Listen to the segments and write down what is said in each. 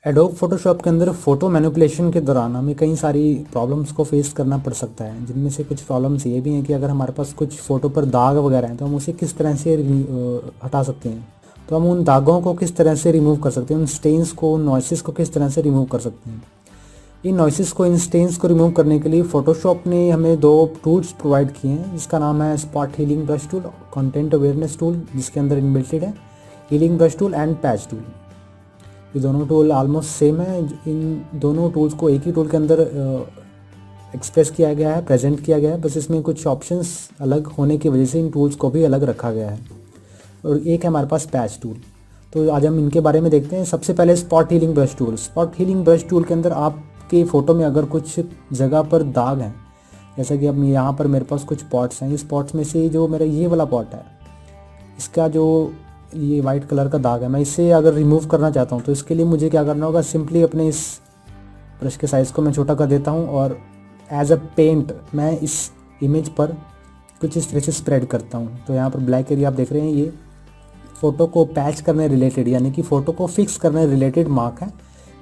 Adobe Photoshop के अंदर photo manipulation के दौरान हमें कई सारी प्रॉब्लम्स को फेस करना पड़ सकता है, जिनमें से कुछ प्रॉब्लम्स ये भी हैं कि अगर हमारे पास कुछ फ़ोटो पर दाग वगैरह हैं तो हम उसे किस तरह से हटा सकते हैं। तो हम उन दागों को किस तरह से रिमूव कर सकते हैं, उन स्टेन्स को, उन नॉइसेस को किस तरह से रिमूव कर सकते हैं। इन नॉइसेस को, इन स्टेन्स को रिमूव करने के लिए फ़ोटोशॉप ने हमें 2 टूल्स प्रोवाइड किए हैं, जिसका नाम है spot healing brush tool, content awareness tool जिसके अंदर इनबिल्टेड है, healing brush tool and patch tool. ये दोनों टूल ऑलमोस्ट सेम है। इन दोनों टूल्स को एक ही टूल के अंदर एक्सप्रेस किया गया है, प्रेजेंट किया गया है, बस इसमें कुछ ऑप्शंस अलग होने की वजह से इन टूल्स को भी अलग रखा गया है। और एक है हमारे पास पैच टूल। तो आज हम इनके बारे में देखते हैं। सबसे पहले spot healing brush tool. Spot healing brush tool के अंदर आपके फ़ोटो में अगर कुछ जगह पर दाग हैं, जैसा कि अब यहाँ पर मेरे पास कुछ पॉट्स हैं, इस पॉट्स में से जो मेरा ये वाला पॉट है, इसका जो ये वाइट कलर का दाग है, मैं इसे अगर रिमूव करना चाहता हूँ तो इसके लिए मुझे क्या करना होगा, सिंपली अपने इस ब्रश के साइज़ को मैं छोटा कर देता हूँ और एज अ पेंट मैं इस इमेज पर कुछ इस तरह से स्प्रेड करता हूँ। तो यहाँ पर ब्लैक एरिया आप देख रहे हैं, ये फ़ोटो को पैच करने रिलेटेड, यानी कि फ़ोटो को फिक्स करने रिलेटेड मार्क है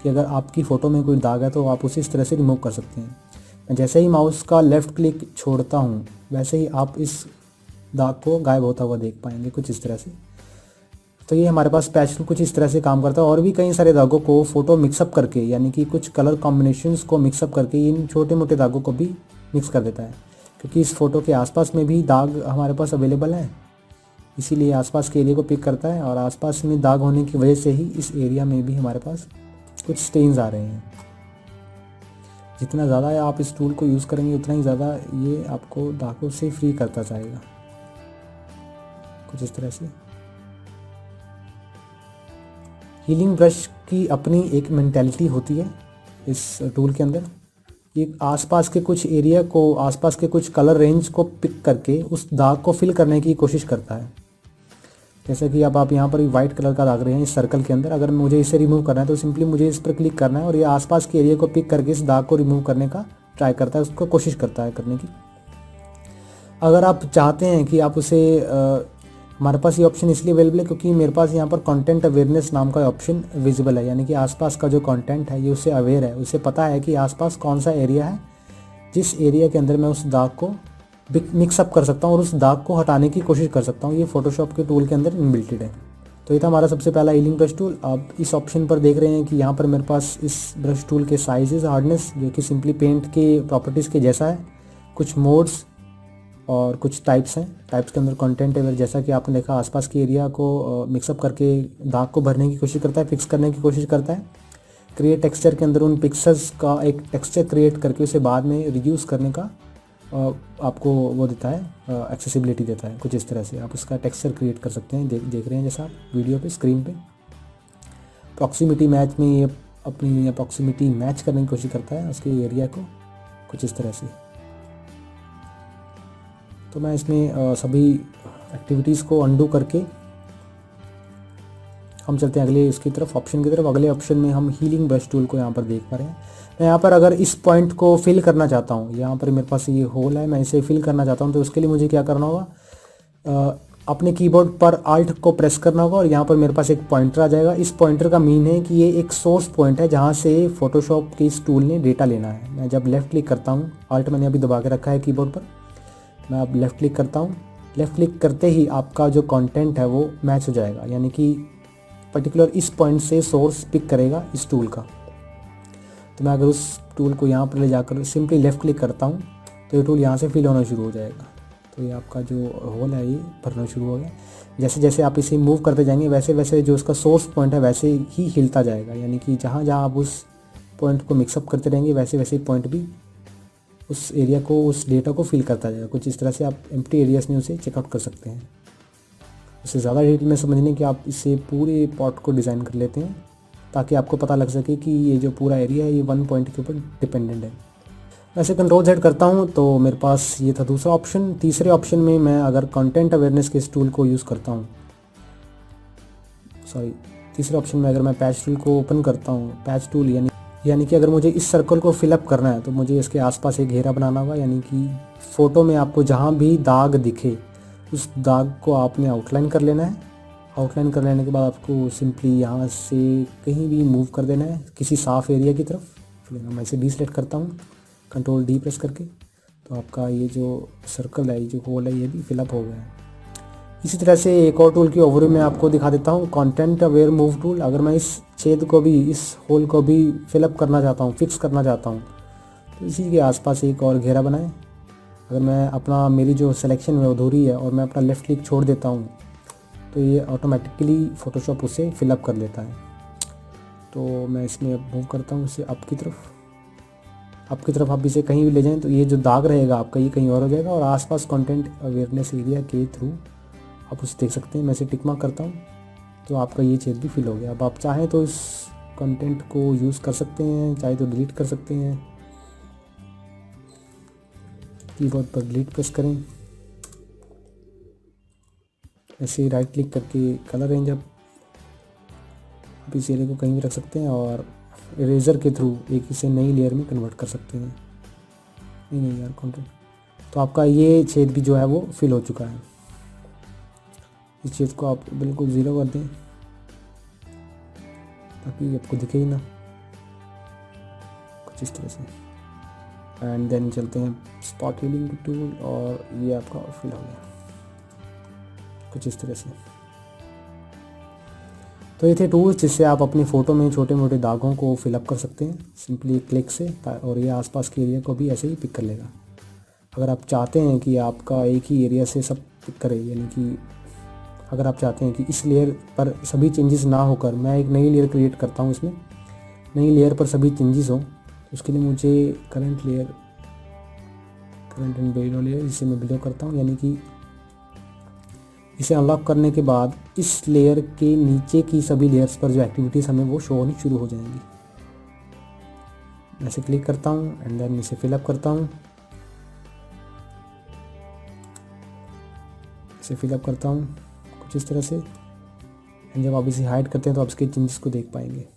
कि अगर आपकी फ़ोटो में कोई दाग है तो आप उसे इस तरह से रिमूव कर सकते हैं। मैं जैसे ही माउस का लेफ़्ट क्लिक छोड़ता हूँ वैसे ही आप इस दाग को गायब होता हुआ देख पाएंगे, कुछ इस तरह से। तो ये हमारे पास पैच टूल कुछ इस तरह से काम करता है। और भी कई सारे दागों को फ़ोटो मिक्सअप करके, यानी कि कुछ कलर कॉम्बिनेशंस को मिक्सअप करके इन छोटे मोटे दागों को भी मिक्स कर देता है, क्योंकि इस फ़ोटो के आसपास में भी दाग हमारे पास अवेलेबल हैं, इसीलिए आसपास के एरिया को पिक करता है। और आसपास में दाग होने की वजह से ही इस एरिया में भी हमारे पास कुछ स्टेन्स आ रहे हैं। जितना ज़्यादा आप इस टूल को यूज़ करेंगे उतना ही ज़्यादा ये आपको दागों से फ्री करता जाएगा, कुछ इस तरह से। हीलिंग ब्रश की अपनी एक मेंटालिटी होती है इस टूल के अंदर। ये आसपास के कुछ एरिया को, आसपास के कुछ कलर रेंज को पिक करके उस दाग को फिल करने की कोशिश करता है। जैसे कि अब आप यहाँ पर वाइट कलर का दाग रहे हैं इस सर्कल के अंदर, अगर मुझे इसे रिमूव करना है तो सिंपली मुझे इस पर क्लिक करना है और ये आसपास के एरिया को पिक करके इस दाग को रिमूव करने का ट्राई करता है, उसको कोशिश करता है करने की। अगर आप चाहते हैं कि आप उसे हमारे पास ये ऑप्शन इसलिए अवेलेबल है क्योंकि मेरे पास यहाँ पर कंटेंट अवेयरनेस नाम का ऑप्शन विजिबल है, यानी कि आसपास का जो कंटेंट है ये उससे अवेयर है, उसे पता है कि आसपास कौन सा एरिया है जिस एरिया के अंदर मैं उस दाग को मिक्सअप कर सकता हूँ और उस दाग को हटाने की कोशिश कर सकता हूँ। ये फोटोशॉप के टूल के अंदर इनबिल्टेड है। तो ये था हमारा सबसे पहला हीलिंग ब्रश टूल। आप इस ऑप्शन पर देख रहे हैं कि यहाँ पर मेरे पास इस ब्रश टूल के साइजेस, हार्डनेस जो कि सिंपली पेंट के प्रॉपर्टीज़ के जैसा है, कुछ मोड्स और कुछ टाइप्स हैं। टाइप्स के अंदर कंटेंट है, जैसा कि आपने देखा आसपास के एरिया को मिक्सअप करके दाग को भरने की कोशिश करता है, फिक्स करने की कोशिश करता है। क्रिएट टेक्सचर के अंदर उन पिक्सेल्स का एक टेक्सचर क्रिएट करके उसे बाद में रिड्यूस करने का आपको वो देता है, एक्सेसिबिलिटी देता है, कुछ इस तरह से आप उसका टेक्सचर क्रिएट कर सकते हैं। देख रहे हैं जैसा आप वीडियो पे, स्क्रीन पे। प्रॉक्सिमिटी मैच में ये अपनी प्रॉक्सिमिटी मैच करने की कोशिश करता है उसके एरिया को, कुछ इस तरह से। तो मैं इसमें सभी एक्टिविटीज़ को अंडू करके हम चलते हैं अगले इसकी तरफ, ऑप्शन की तरफ। अगले ऑप्शन में हम हीलिंग ब्रश टूल को यहाँ पर देख पा रहे हैं। मैं यहाँ पर अगर इस पॉइंट को फिल करना चाहता हूँ, यहाँ पर मेरे पास ये होल है, मैं इसे फिल करना चाहता हूँ, तो उसके लिए मुझे क्या करना होगा, अपने कीबोर्ड पर आल्ट को प्रेस करना होगा और यहाँ पर मेरे पास एक पॉइंटर आ जाएगा। इस पॉइंटर का मीन है कि ये एक सोर्स पॉइंट है जहाँ से फोटोशॉप के इस टूल ने डेटा लेना है। मैं जब लेफ़्ट क्लिक करता हूँ, आल्ट मैंने अभी दबा के रखा है कीबोर्ड पर, मैं अब लेफ़्ट क्लिक करता हूँ। लेफ़्ट क्लिक करते ही आपका जो कंटेंट है वो मैच हो जाएगा, यानी कि पर्टिकुलर इस पॉइंट से सोर्स पिक करेगा इस टूल का। तो मैं अगर उस टूल को यहाँ पर ले जाकर सिंपली लेफ़्ट क्लिक करता हूँ तो ये टूल यहाँ से फिल होना शुरू हो जाएगा। तो ये आपका जो होल है ये भरना शुरू हो गया। जैसे जैसे आप इसे मूव करते जाएंगे वैसे वैसे जो उसका सोर्स पॉइंट है वैसे ही हिलता जाएगा, यानी कि जहाँ जहाँ आप उस पॉइंट को मिक्सअप करते रहेंगे वैसे वैसे पॉइंट भी उस एरिया को, उस डेटा को फिल करता जाएगा। कुछ इस तरह से आप एम्प्टी एरियाज में उसे चेकआउट कर सकते हैं। उससे ज़्यादा डिटेल में समझने की आप इससे पूरे पॉट को डिज़ाइन कर लेते हैं ताकि आपको पता लग सके कि ये जो पूरा एरिया है ये वन पॉइंट के ऊपर डिपेंडेंट है। वैसे कंट्रोल Z करता हूँ तो मेरे पास ये था दूसरा ऑप्शन। तीसरे ऑप्शन में मैं अगर कंटेंट अवेयरनेस के इस टूल को यूज़ करता हूँ, तीसरे ऑप्शन में अगर मैं पैच टूल को ओपन करता हूँ, पैच टूल यानी कि अगर मुझे इस सर्कल को फिलअप करना है तो मुझे इसके आसपास एक घेरा बनाना होगा, यानी कि फ़ोटो में आपको जहाँ भी दाग दिखे उस दाग को आपने आउटलाइन कर लेना है आउटलाइन कर लेने के बाद आपको सिंपली यहाँ से कहीं भी मूव कर देना है किसी साफ़ एरिया की तरफ। मैं इसे डीसेलेक्ट करता हूँ कंट्रोल डी प्रेस करके, तो आपका ये जो सर्कल है, ये जो होल है, ये भी फिलअप हो गया है। इसी तरह से एक और टूल की ओवरव्यू मैं आपको दिखा देता हूँ, कंटेंट अवेयर मूव टूल। अगर मैं इस छेद को भी, इस होल को भी फिलअप करना चाहता हूँ, फिक्स करना चाहता हूँ, तो इसी के आसपास एक और घेरा बनाएं। अगर मैं अपना, मेरी जो सिलेक्शन है अधूरी है और मैं अपना लेफ़्ट क्लिक छोड़ देता हूँ, तो ये ऑटोमेटिकली फ़ोटोशॉप उसे फिलअप कर लेता है। तो मैं इसमें मूव करता हूँ इसे अप की तरफ आप इसे कहीं भी ले जाएं तो ये जो दाग रहेगा आपका, ये कहीं और हो जाएगा, और आसपास कंटेंट अवेयरनेस एरिया के थ्रू आप उसे देख सकते हैं। मैं इसे टिक मार्क करता हूँ तो आपका ये छेद भी फिल हो गया। अब आप चाहें तो इस कंटेंट को यूज़ कर सकते हैं, चाहे तो डिलीट कर सकते हैं। कीबोर्ड पर डिलीट प्रेस करें, ऐसे ही राइट क्लिक करके कलर रेंज आप इस एरिया को कहीं भी रख सकते हैं और इरेजर के थ्रू एक इसे नई लेयर में कन्वर्ट कर सकते हैं। नहीं यार कंटेंट, तो आपका ये छेद भी जो है वो फिल हो चुका है। इस छेद को आप बिल्कुल ज़ीरो कर दें ताकि आपको दिखे ही ना, कुछ इस तरह से। एंड देन चलते हैं स्पॉट हीलिंग टूल और ये आपका फिल हो गया कुछ इस तरह से। तो ये थे टूल्स जिससे आप अपनी फ़ोटो में छोटे मोटे दागों को फिलअप कर सकते हैं सिंपली क्लिक से, और ये आसपास के एरिया को भी ऐसे ही पिक कर लेगा। अगर आप चाहते हैं कि आपका एक ही एरिया से सब पिक करे, यानी कि अगर आप चाहते हैं कि इस लेयर पर सभी चेंजेस ना होकर मैं एक नई लेयर क्रिएट करता हूँ, इसमें नई लेयर पर सभी चेंजेस हों, तो उसके लिए मुझे करंट एंड बिलो लेयर, इसे मैं बिलो करता हूँ, यानी कि इसे अनलॉक करने के बाद इस लेयर के नीचे की सभी लेयर्स पर जो एक्टिविटीज़ हमें वो शो होनी शुरू हो जाएंगी। ऐसे क्लिक करता हूँ एंड देन इसे फिलअप करता हूँ, इसे फिलअप करता हूँ कुछ इस तरह से। एंड जब आप इसे हाइड करते हैं तो आप इसके चेंजेस को देख पाएंगे।